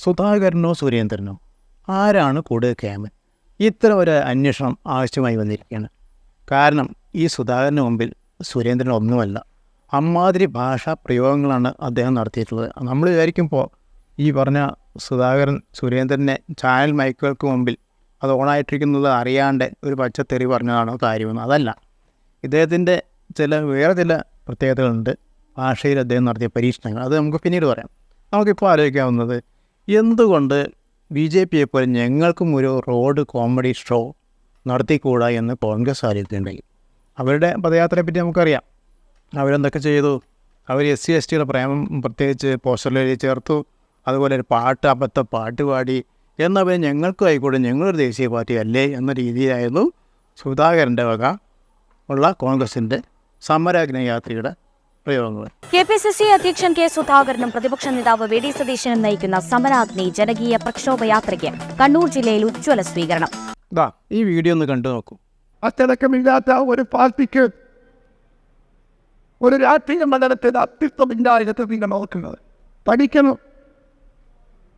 സുധാകരനോ സുരേന്ദ്രനോ ആരാണ് കൂടുതൽ ക്യാമൻ? ഇത്തരം ഒരു അന്വേഷണം ആവശ്യമായി വന്നിരിക്കുകയാണ്. കാരണം ഈ സുധാകരന് മുമ്പിൽ സുരേന്ദ്രൻ ഒന്നുമല്ല. അമ്മാതിരി ഭാഷാ പ്രയോഗങ്ങളാണ് അദ്ദേഹം നടത്തിയിട്ടുള്ളത്. നമ്മൾ വിചാരിക്കുമ്പോൾ ഈ പറഞ്ഞ സുധാകരൻ സുരേന്ദ്രനെ ചാനൽ മൈക്കുകൾക്ക് മുമ്പിൽ അത് ഓണായിട്ടിരിക്കുന്നത് അറിയാണ്ട് ഒരു പച്ചത്തെറി പറഞ്ഞതാണോ കാര്യമെന്ന്. അതല്ല, ഇദ്ദേഹത്തിൻ്റെ വേറെ ചില പ്രത്യേകതകളുണ്ട് ഭാഷയിൽ അദ്ദേഹം നടത്തിയ പരീക്ഷണങ്ങൾ. അത് നമുക്ക് പിന്നീട് പറയാം. നമുക്കിപ്പോൾ ആലോചിക്കാവുന്നത്, എന്തുകൊണ്ട് BJP യെപ്പോലെ ഞങ്ങൾക്കും ഒരു റോഡ് കോമഡി ഷോ നടത്തിക്കൂടാ എന്ന് കോൺഗ്രസ് ആലോചിക്കുകയുണ്ടായി. അവരുടെ പദയാത്രയെപ്പറ്റി നമുക്കറിയാം. അവരെന്തൊക്കെ ചെയ്തു? അവർ SC/ST പ്രേമം പ്രത്യേകിച്ച് പോസ്റ്ററിൽ എഴുതി ചേർത്തു. അതുപോലെ ഒരു അബദ്ധ പാട്ട് പാടി. എന്നവർ ഞങ്ങൾക്കും ആയിക്കോട്ടെ, ഞങ്ങളൊരു ദേശീയ പാർട്ടി അല്ലേ എന്ന രീതിയിലായിരുന്നു സുധാകരൻ്റെ വക ഉള്ള കോൺഗ്രസിൻ്റെ സമരാഗ്നയാത്രിയുടെ പ്രയോഗങ്ങൾ. KPCC അധ്യക്ഷൻ K. സുധാകരനും പ്രതിപക്ഷ നേതാവ് VD സതീശനും നയിക്കുന്ന സമരാഗ്നി ജനകീയ പ്രക്ഷോഭയാത്രയ്ക്ക് കണ്ണൂർ ജില്ലയിൽ ഉജ്ജ്വല സ്വീകരണം. ഈ വീഡിയോ ഒന്ന് കണ്ടു നോക്കൂ. അച്ചടക്കമില്ലാത്ത ഒരു പാർട്ടിക്ക് ഒരു രാഷ്ട്രീയ മണ്ഡലത്തിൽ അസ്തിത്വമില്ലാതെ നിങ്ങൾ നോക്കുന്നത്. പഠിക്കണം,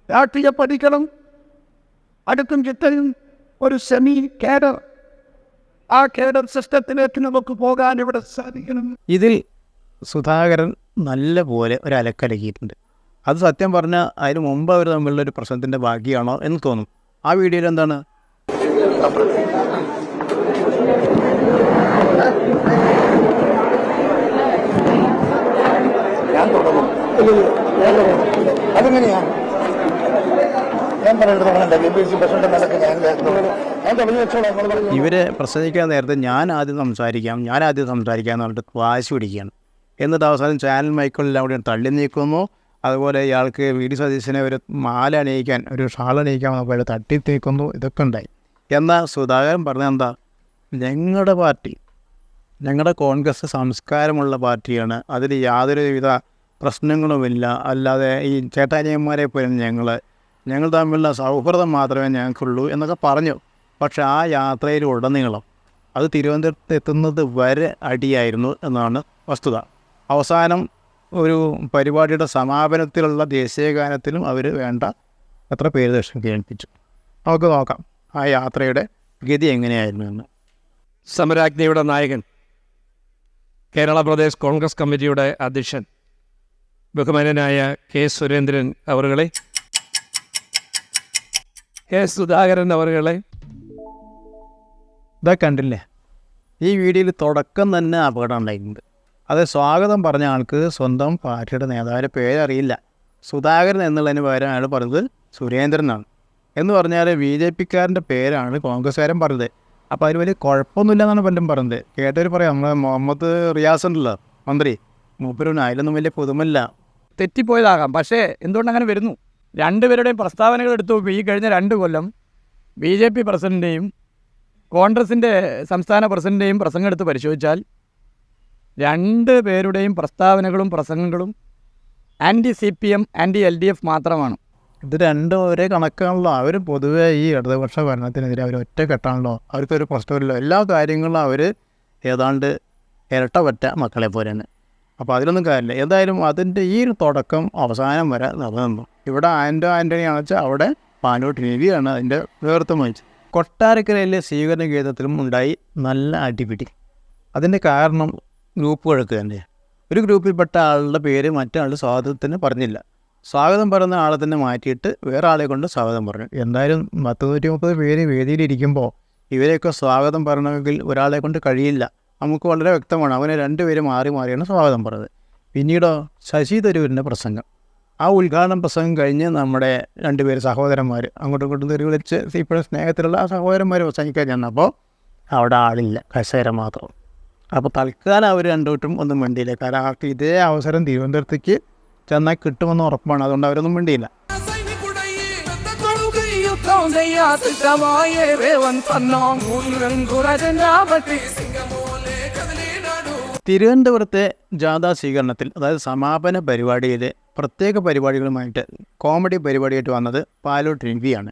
രാഷ്ട്രീയം പഠിക്കണം. അടുത്തും ചിട്ടയും ഒരു സെമി കേഡർ, ആ കേഡർ സിസ്റ്റത്തിലേക്ക് നമുക്ക് പോകാൻ ഇവിടെ സാധിക്കണം. ഇതിൽ സുധാകരൻ നല്ല പോലെ ഒരു അലക്കലക്കിയിട്ടുണ്ട്. അത് സത്യം പറഞ്ഞാൽ അതിന് മുമ്പ് അവർ തമ്മിലുള്ള ഒരു പ്രശ്നത്തിൻ്റെ ഭാഗ്യമാണോ എന്ന് തോന്നും. ആ വീഡിയോയിൽ എന്താണ്? അതെങ്ങനെയാ ഇവരെ പ്രസംഗിക്കാൻ നേരത്തെ ഞാൻ ആദ്യം സംസാരിക്കാം എന്ന് പറഞ്ഞിട്ട് വാശി പിടിക്കുകയാണ്. എന്നിട്ട് അവസാനം ചാനൽ മൈക്കുകളെല്ലാം കൂടി തള്ളി നീക്കുന്നു. അതുപോലെ ഇയാൾക്ക് VD സതീശനെ ഒരു മാല അണിയിക്കാൻ, ഒരു ഷാൾ അണിയിക്കാൻ വന്നപ്പോൾ തട്ടി തീക്കുന്നു. ഇതൊക്കെ ഉണ്ടായി. എന്നാൽ സുധാകരൻ പറഞ്ഞത് എന്താ? ഞങ്ങളുടെ പാർട്ടി, ഞങ്ങളുടെ കോൺഗ്രസ് സംസ്കാരമുള്ള പാർട്ടിയാണ്, അതിൽ യാതൊരുവിധ പ്രശ്നങ്ങളുമില്ല. അല്ലാതെ ഈ ചേട്ടാനിയന്മാരെ പോലെ ഞങ്ങൾ തമ്മിലുള്ള സൗഹൃദം മാത്രമേ ഞങ്ങൾക്കുള്ളൂ എന്നൊക്കെ പറഞ്ഞു. പക്ഷെ ആ യാത്രയിൽ ഉടനീളം അത് തിരുവനന്തപുരത്ത് എത്തുന്നത് വരെ അടിയായിരുന്നു എന്നാണ് വസ്തുത. അവസാനം ഒരു പരിപാടിയുടെ സമാപനത്തിലുള്ള ദേശീയഗാനത്തിലും അവർ വേണ്ട അത്ര പേര് ദർശനം കേൾപ്പിച്ചു. നമുക്ക് നോക്കാം ആ യാത്രയുടെ ഗതി എങ്ങനെയായിരുന്നു എന്ന്. സമരാജ്ഞയുടെ നായകൻ, കേരള പ്രദേശ് കോൺഗ്രസ് കമ്മിറ്റിയുടെ അധ്യക്ഷൻ ബഹുമാനനായ K. സുരേന്ദ്രൻ അവറുകളെ, K. സുധാകരൻ അവറുകളെ, ഇതൊക്കെ കണ്ടില്ലേ? ഈ വീഡിയോയിൽ തുടക്കം തന്നെ അപകടം ഉണ്ടായിട്ടുണ്ട്. അത് സ്വാഗതം പറഞ്ഞ ആൾക്ക് സ്വന്തം പാർട്ടിയുടെ നേതാവിൻ്റെ പേരറിയില്ല. സുധാകരൻ എന്നുള്ളതിന് പകരം അയാൾ പറഞ്ഞത് സുരേന്ദ്രനാണ്. എന്ന് പറഞ്ഞാൽ BJPക്കാരൻ്റെ പേരാണ് കോൺഗ്രസ്സുകാരൻ പറഞ്ഞത്. അപ്പോൾ അതിൽ വലിയ കുഴപ്പമൊന്നുമില്ല എന്നാണ് പലരും പറഞ്ഞത്. കേട്ടവർ പറയാം, നമ്മളെ മുഹമ്മദ് റിയാസ് ഉണ്ടല്ലോ മന്ത്രി, മൂപ്പരൊന്നും അതിലൊന്നും വലിയ പുതുമല്ല. തെറ്റിപ്പോയതാകാം. പക്ഷേ എന്തുകൊണ്ട് അങ്ങനെ വരുന്നു? രണ്ടുപേരുടെയും പ്രസ്താവനകൾ എടുത്തു നോക്കും. ഈ കഴിഞ്ഞ 2 കൊല്ലം BJP പ്രസിഡൻ്റെയും കോൺഗ്രസിൻ്റെ സംസ്ഥാന പ്രസിഡൻ്റെയും പ്രസംഗം എടുത്ത് പരിശോധിച്ചാൽ 2 പേരുടെയും പ്രസ്താവനകളും പ്രസംഗങ്ങളും ആൻറ്റി CPM ആൻറ്റി LDF മാത്രമാണ്. ഇത് രണ്ടും ഒരേ കണക്കാണല്ലോ. അവർ പൊതുവെ ഈ ഇടതുപക്ഷ ഭരണത്തിനെതിരെ അവർ ഒറ്റക്കെട്ടാണല്ലോ. അവർക്കൊരു പ്രശ്നമില്ലല്ലോ. എല്ലാ കാര്യങ്ങളും അവർ ഏതാണ്ട് ഇരട്ട മക്കളെ പോലെ തന്നെ. അപ്പോൾ അതിലൊന്നും കാര്യമില്ല. എന്തായാലും അതിൻ്റെ ഈ ഒരു തുടക്കം അവസാനം വരെ നടന്നു. ഇവിടെ ആൻ്റണിയാണെന്ന് വെച്ചാൽ അവിടെ പാനൂട്ട് രവിയാണ് അതിൻ്റെ നേതൃത്വം വഹിച്ചത്. കൊട്ടാരക്കരയിലെ സ്വീകരണ ഗീതത്തിലും ഉണ്ടായി നല്ല അടിപിടി. അതിൻ്റെ കാരണം ഗ്രൂപ്പുകൾക്ക് തന്നെ. ഒരു ഗ്രൂപ്പിൽപ്പെട്ട ആളുടെ പേര് മറ്റൊരാളുടെ സ്വാഗതത്തിന് പറഞ്ഞില്ല. സ്വാഗതം പറയുന്ന ആളെ തന്നെ മാറ്റിയിട്ട് വേറെ ആളെ കൊണ്ട് സ്വാഗതം പറഞ്ഞു. എന്തായാലും 130 പേര് വേദിയിലിരിക്കുമ്പോൾ ഇവരെയൊക്കെ സ്വാഗതം പറയണമെങ്കിൽ ഒരാളെ കൊണ്ട് കഴിയില്ല. നമുക്ക് വളരെ വ്യക്തമാണ്. അവനെ 2 പേര് മാറിയാണ് സ്വാഗതം പറഞ്ഞത്. പിന്നീടോ ശശി തരൂരിൻ്റെ പ്രസംഗം. ആ ഉദ്ഘാടന പ്രസംഗം കഴിഞ്ഞ് നമ്മുടെ 2 പേര് സഹോദരന്മാർ അങ്ങോട്ടും ഇങ്ങോട്ടും തെറി വിളിച്ച് ഇപ്പോഴും സ്നേഹത്തിലുള്ള ആ സഹോദരന്മാർ പ്രസംഗിക്കാൻ ചെന്നപ്പോൾ അവിടെ ആളില്ല, കസേര മാത്രം. അപ്പോൾ തൽക്കാലം അവർ രണ്ടുകൂട്ടും ഒന്നും വേണ്ടിയില്ല. കാരണം അവർക്ക് ഇതേ അവസരം തിരുവനന്തപുരത്തേക്ക് ചെന്നാൽ കിട്ടുമെന്ന് ഉറപ്പാണ്. അതുകൊണ്ട് അവരൊന്നും വേണ്ടിയില്ല. തിരുവനന്തപുരത്തെ ജാഥാ സ്വീകരണത്തിൽ, അതായത് സമാപന പരിപാടിയിൽ പ്രത്യേക പരിപാടികളുമായിട്ട് കോമഡി പരിപാടിയായിട്ട് വന്നത് പാലോട്ട് രവിയാണ്.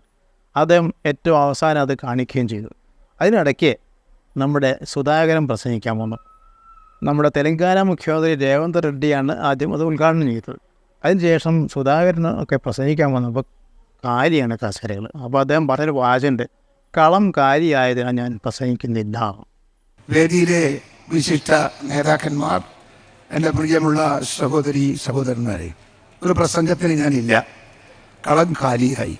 അദ്ദേഹം ഏറ്റവും അവസാനം അത് കാണിക്കുകയും ചെയ്തു. അതിനിടയ്ക്ക് നമ്മുടെ സുധാകരൻ പ്രസംഗിക്കാൻ വന്നു. നമ്മുടെ തെലങ്കാന മുഖ്യമന്ത്രി രേവന്ത് റെഡ്ഡിയാണ് ആദ്യം അത് ഉദ്ഘാടനം ചെയ്തത്. അതിനുശേഷം സുധാകരൻ ഒക്കെ പ്രസംഗിക്കാൻ വന്നപ്പോൾ കാലിയാണ് കസേരകൾ. അപ്പോൾ അദ്ദേഹം പറഞ്ഞൊരു വാചുണ്ട്, കളം കാലിയായതിനാൽ ഞാൻ പ്രസംഗിക്കുന്നില്ല. വേദിയിലെ വിശിഷ്ട നേതാക്കന്മാർ, എൻ്റെ പ്രിയമുള്ള സഹോദരി സഹോദരന്മാരെ, ഒരു പ്രസംഗത്തിന് ഞാനില്ല, കളം കാലിയായി.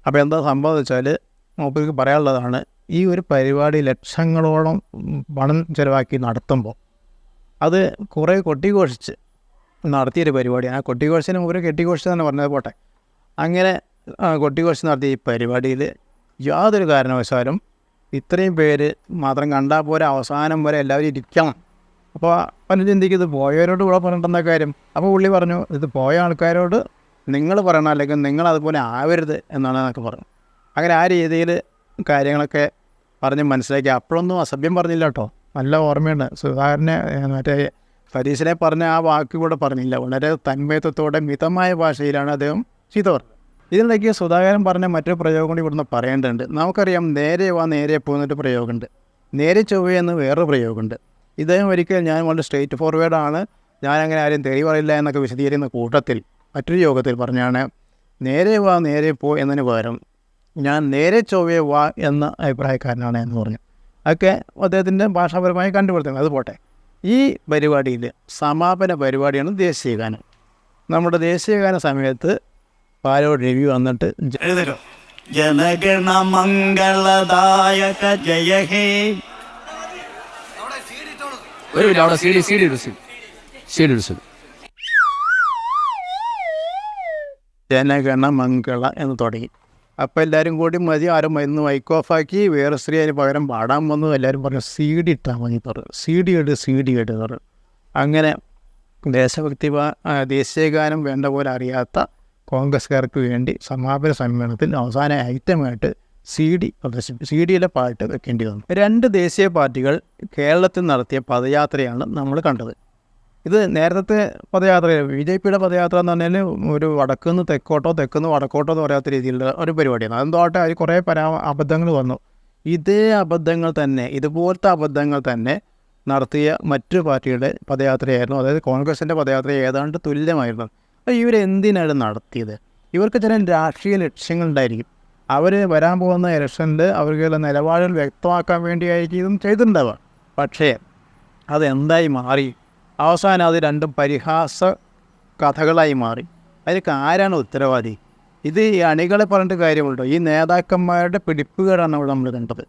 അപ്പോൾ എന്താ സംഭവം എന്ന് വെച്ചാൽ, മൂപ്പർക്ക് പറയാനുള്ളതാണ്, ഈ ഒരു പരിപാടി ലക്ഷങ്ങളോളം പണം ചിലവാക്കി നടത്തുമ്പോൾ അത് കുറേ കൊട്ടിഘോഷിച്ച് നടത്തിയൊരു പരിപാടിയാണ്. ആ കൊട്ടിഘോഷിന് മൂപ്പര് കെട്ടിഘോഷിച്ച് തന്നെ പറഞ്ഞത് പോട്ടെ. അങ്ങനെ കൊട്ടിഘോഷിച്ച് നടത്തിയ ഈ പരിപാടിയിൽ യാതൊരു കാരണവശാലും ഇത്രയും പേര് മാത്രം കണ്ടാൽ പോലെ അവസാനം വരെ എല്ലാവരും ഇരിക്കണം. അപ്പോൾ പലരും ചിന്തിക്കും, ഇത് പോയവരോട് കൂടെ പറഞ്ഞിട്ടെന്താ കാര്യം. അപ്പോൾ പുള്ളി പറഞ്ഞു, ഇത് പോയ ആൾക്കാരോട് നിങ്ങൾ പറയണം, അല്ലെങ്കിൽ നിങ്ങൾ അതുപോലെ ആവരുത് എന്നാണ് എന്നൊക്കെ പറഞ്ഞു. അങ്ങനെ ആ രീതിയിൽ കാര്യങ്ങളൊക്കെ പറഞ്ഞ് മനസ്സിലാക്കി. അപ്പോഴൊന്നും അസഭ്യം പറഞ്ഞില്ല കേട്ടോ, നല്ല ഓർമ്മയുണ്ട്. സുധാകരനെ മറ്റേ ഫരീസിനെ പറഞ്ഞ ആ വാക്ക് കൂടെ പറഞ്ഞില്ല. വളരെ തന്മയത്വത്തോടെ മിതമായ ഭാഷയിലാണ് അദ്ദേഹം ചീത്ത പറഞ്ഞത്. ഇതിനിടയ്ക്ക് സുധാകരൻ പറഞ്ഞ മറ്റൊരു പ്രയോഗം കൂടി ഇവിടുന്ന് പറയേണ്ടതുണ്ട്. നമുക്കറിയാം, നേരെ വാ നേരെ പോകുന്നൊരു പ്രയോഗമുണ്ട്, നേരെ ചൊവ്വയെന്ന് വേറൊരു പ്രയോഗമുണ്ട്. ഇദ്ദേഹം ഒരിക്കൽ ഞാൻ വളരെ സ്ട്രേറ്റ് ഫോർവേഡാണ്, ഞാനങ്ങനെ ആരും തെറി പറയില്ല എന്നൊക്കെ വിശദീകരിക്കുന്ന കൂട്ടത്തിൽ മറ്റൊരു യോഗത്തിൽ പറഞ്ഞാണ്, നേരെ വാ നേരെ പോ എന്നതിന് പകരം ഞാൻ നേരെ ചൊവ്വയെ വാ എന്ന അഭിപ്രായക്കാരനാണ് എന്ന് പറഞ്ഞു. അതൊക്കെ അദ്ദേഹത്തിൻ്റെ ഭാഷാപരമായി കണ്ടുപിടുത്തുന്നത്. അത് പോട്ടെ. ഈ പരിപാടിയിൽ സമാപന പരിപാടിയാണ് ദേശീയഗാനം. നമ്മുടെ ദേശീയഗാന സമയത്ത് പാലോട് രവി വന്നിട്ട് ജനഗണ മംഗളദായക ജയ ഹേ. ജനഗണ മംഗള എന്ന് തുടങ്ങി. അപ്പോൾ എല്ലാവരും കൂടി മതി, ആരും ഇന്ന് മൈക്ക് ഓഫാക്കി. വേറെ സ്ത്രീ അതിന് പകരം പാടാൻ വന്നു. എല്ലാവരും പറഞ്ഞു CD ഇട്ടാൽ മതി പറഞ്ഞു. CD ഇട്ട് പറഞ്ഞു. അങ്ങനെ ദേശഭക്തി ദേശീയഗാനം വേണ്ട പോലെ അറിയാത്ത കോൺഗ്രസ്സുകാർക്ക് വേണ്ടി സമാപന സമ്മേളനത്തിൽ അവസാന ഐറ്റമായിട്ട് CD പ്രദർശിപ്പിച്ചു. CD-യിലെ പാട്ട് വെക്കേണ്ടി വന്നു. 2 ദേശീയ പാർട്ടികൾ കേരളത്തിൽ നടത്തിയ പദയാത്രയാണ് നമ്മൾ കണ്ടത്. ഇത് നേരത്തെ പദയാത്ര, BJP-യുടെ പദയാത്ര എന്ന് പറഞ്ഞാൽ ഒരു വടക്കുനിന്ന് തെക്കോട്ടോ തെക്കുനിന്ന് വടക്കോട്ടോ എന്ന് പറയാത്ത രീതിയിലുള്ള ഒരു പരിപാടിയാണ്. അതെന്തോട്ടെ അതിൽ കുറേ അബദ്ധങ്ങൾ വന്നു. ഇതേ അബദ്ധങ്ങൾ തന്നെ, ഇതുപോലത്തെ അബദ്ധങ്ങൾ തന്നെ നടത്തിയ മറ്റു പാർട്ടിയുടെ പദയാത്രയായിരുന്നു. അതായത് കോൺഗ്രസിൻ്റെ പദയാത്ര ഏതാണ്ട് തുല്യമായിരുന്നു. അപ്പോൾ ഇവരെന്തിനാണ് നടത്തിയത്? ഇവർക്ക് ചില രാഷ്ട്രീയ ലക്ഷ്യങ്ങളുണ്ടായിരിക്കും. അവർ വരാൻ പോകുന്ന ഇലക്ഷനിൽ അവർക്ക് നിലപാടുകൾ വ്യക്തമാക്കാൻ വേണ്ടിയായിരിക്കും ഇതും ചെയ്തിട്ടുണ്ടാവുക. പക്ഷേ അതെന്തായി മാറി? അവസാനം അത് രണ്ടും പരിഹാസ കഥകളായി മാറി. അതിലേക്ക് ആരാണ് ഉത്തരവാദി? ഇത് ഈ അണികളെ പറഞ്ഞിട്ട് കാര്യമുണ്ടോ? ഈ നേതാക്കന്മാരുടെ പിടിപ്പുകേടാണ് ഇവിടെ നമ്മൾ കണ്ടത്.